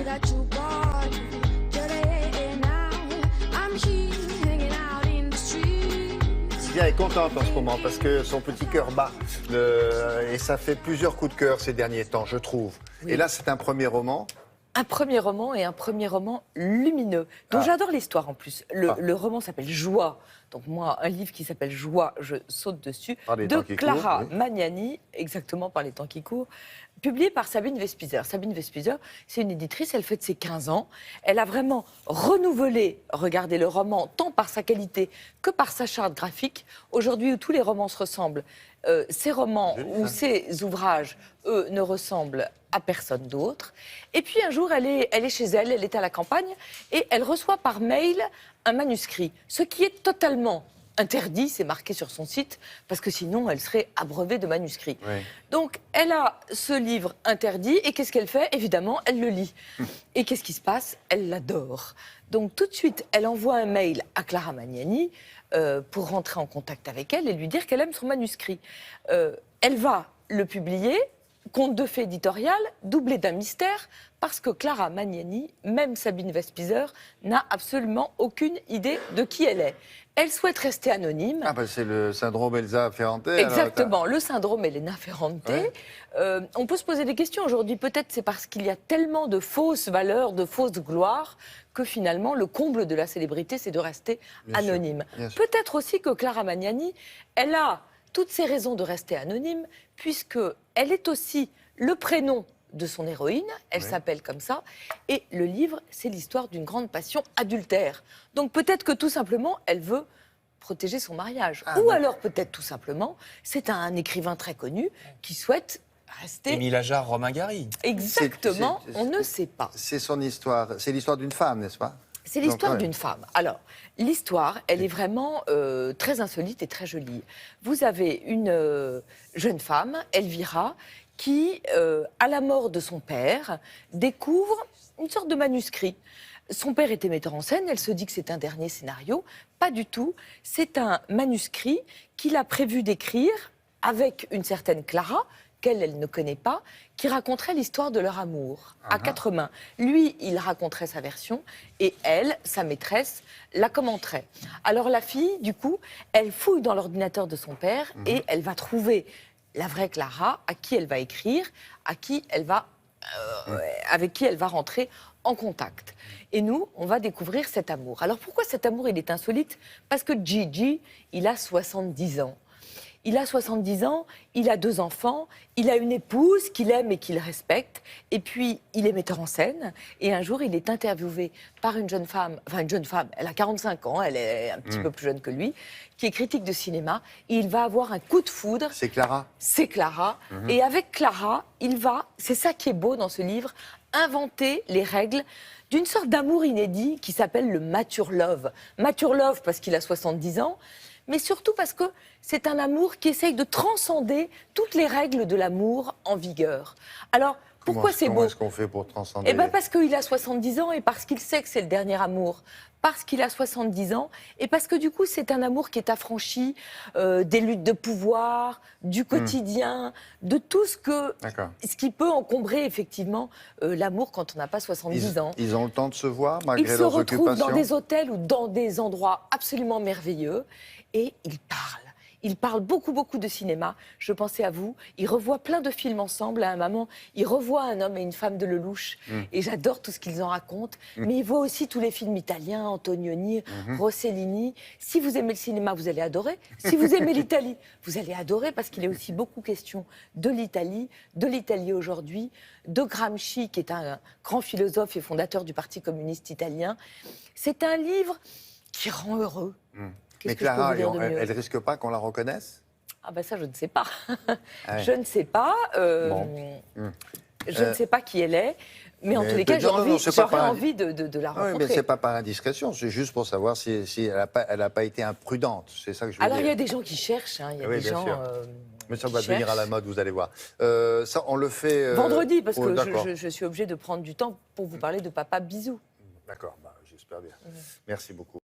that you bought me. Today now, I'm here hanging out in the streets. Sylvia est contente en ce moment parce que son petit cœur bat. Et ça fait plusieurs coups de cœur ces derniers temps, je trouve. Oui. Et là, c'est un premier roman. Un premier roman et un premier roman lumineux, dont j'adore l'histoire en plus. Le roman s'appelle Joie. Donc moi, un livre qui s'appelle Joie, je saute dessus. Par les de temps qui Clara courent, oui. Magnani, exactement par les temps qui courent. Publié par Sabine Vespizer. Sabine Vespizer, c'est une éditrice, elle fête ses 15 ans. Elle a vraiment renouvelé, regardez le roman, tant par sa qualité que par sa charte graphique. Aujourd'hui, où tous les romans se ressemblent, ces romans ou ces ouvrages, eux, ne ressemblent à personne d'autre. Et puis un jour, elle est chez elle, elle est à la campagne, et elle reçoit par mail un manuscrit, ce qui est totalement interdit, c'est marqué sur son site, parce que sinon elle serait abreuvée de manuscrits. Oui. Donc elle a ce livre interdit, et qu'est-ce qu'elle fait? Évidemment, elle le lit. Et qu'est-ce qui se passe? Elle l'adore. Donc tout de suite, elle envoie un mail à Clara Magnani pour rentrer en contact avec elle et lui dire qu'elle aime son manuscrit. Elle va le publier, conte de fées éditorial, doublé d'un mystère, parce que Clara Magnani, même Sabine Vespizer, n'a absolument aucune idée de qui elle est. Elle souhaite rester anonyme. Ah, bah, c'est le syndrome Elsa Ferrante. Exactement, le syndrome Elena Ferrante. Ouais. On peut se poser des questions aujourd'hui. Peut-être c'est parce qu'il y a tellement de fausses valeurs, de fausses gloires, que finalement le comble de la célébrité, c'est de rester anonyme. Bien sûr. Peut-être aussi que Clara Magnani, elle a toutes ses raisons de rester anonyme, puisque elle est aussi le prénom de son héroïne, elle s'appelle comme ça, et le livre, c'est l'histoire d'une grande passion adultère. Donc peut-être que tout simplement, elle veut protéger son mariage. Ou alors peut-être tout simplement, c'est un écrivain très connu qui souhaite rester... Émile Ajar, Romain Gary. Exactement, C'est- on ne sait pas. C'est son histoire. C'est l'histoire d'une femme, n'est-ce pas? C'est l'histoire Donc, ouais. d'une femme. Alors, l'histoire, elle est vraiment très insolite et très jolie. Vous avez une jeune femme, Elvira, qui, à la mort de son père, découvre une sorte de manuscrit. Son père était metteur en scène, elle se dit que c'est un dernier scénario. Pas du tout. C'est un manuscrit qu'il a prévu d'écrire avec une certaine Clara, qu'elle ne connaît pas, qui raconterait l'histoire de leur amour à quatre mains. Lui, il raconterait sa version et elle, sa maîtresse, la commenterait. Alors la fille, du coup, elle fouille dans l'ordinateur de son père et elle va trouver la vraie Clara, à qui elle va écrire, à qui elle va, avec qui elle va rentrer en contact. Et nous, on va découvrir cet amour. Alors pourquoi cet amour, il est insolite? Parce que Gigi, il a 70 ans. Il a 70 ans, il a 2 enfants, il a une épouse qu'il aime et qu'il respecte, et puis il est metteur en scène, et un jour il est interviewé par une jeune femme, elle a 45 ans, elle est un petit peu plus jeune que lui, qui est critique de cinéma, et il va avoir un coup de foudre. C'est Clara. C'est Clara, et avec Clara, il va, c'est ça qui est beau dans ce livre, inventer les règles d'une sorte d'amour inédit qui s'appelle le mature love. Mature love parce qu'il a 70 ans, mais surtout parce que c'est un amour qui essaye de transcender toutes les règles de l'amour en vigueur. Alors, pourquoi c'est beau? Comment est-ce qu'on fait pour transcender? Eh bien, parce qu'il a 70 ans et parce qu'il sait que c'est le dernier amour. Parce qu'il a 70 ans et parce que du coup, c'est un amour qui est affranchi des luttes de pouvoir, du quotidien, de tout ce qui peut encombrer effectivement l'amour quand on n'a pas 70 ans. Ils ont le temps de se voir malgré Ils se leurs retrouvent occupations? dans des hôtels ou dans des endroits absolument merveilleux et ils parlent. Ils parlent beaucoup, beaucoup de cinéma. Je pensais à vous. Ils revoient plein de films ensemble. À un moment, ils revoient un homme et une femme de Lelouch. Et j'adore tout ce qu'ils en racontent. Mais ils voient aussi tous les films italiens, Antonioni, Rossellini. Si vous aimez le cinéma, vous allez adorer. Si vous aimez l'Italie, vous allez adorer parce qu'il est aussi beaucoup question de l'Italie aujourd'hui, de Gramsci, qui est un grand philosophe et fondateur du Parti communiste italien. C'est un livre qui rend heureux. Mais Clara, elle risque pas qu'on la reconnaisse? Ah ben ça, je ne sais pas. Ouais. Je ne sais pas. Je ne sais pas qui elle est. Mais en tous les cas, j'aurais envie de la rencontrer. Oui, mais c'est pas par indiscrétion. C'est juste pour savoir si elle n'a pas été imprudente. C'est ça que je veux dire. Alors, il y a des gens qui cherchent. Hein. Il y a Oui, des bien gens sûr. Mais ça va qui devenir à la cherchent. mode, vous allez voir. Ça, on le fait... Vendredi, parce oh, d'accord. que je suis obligée de prendre du temps pour vous parler de Papa Bisou. D'accord, bah, j'espère bien. Merci beaucoup.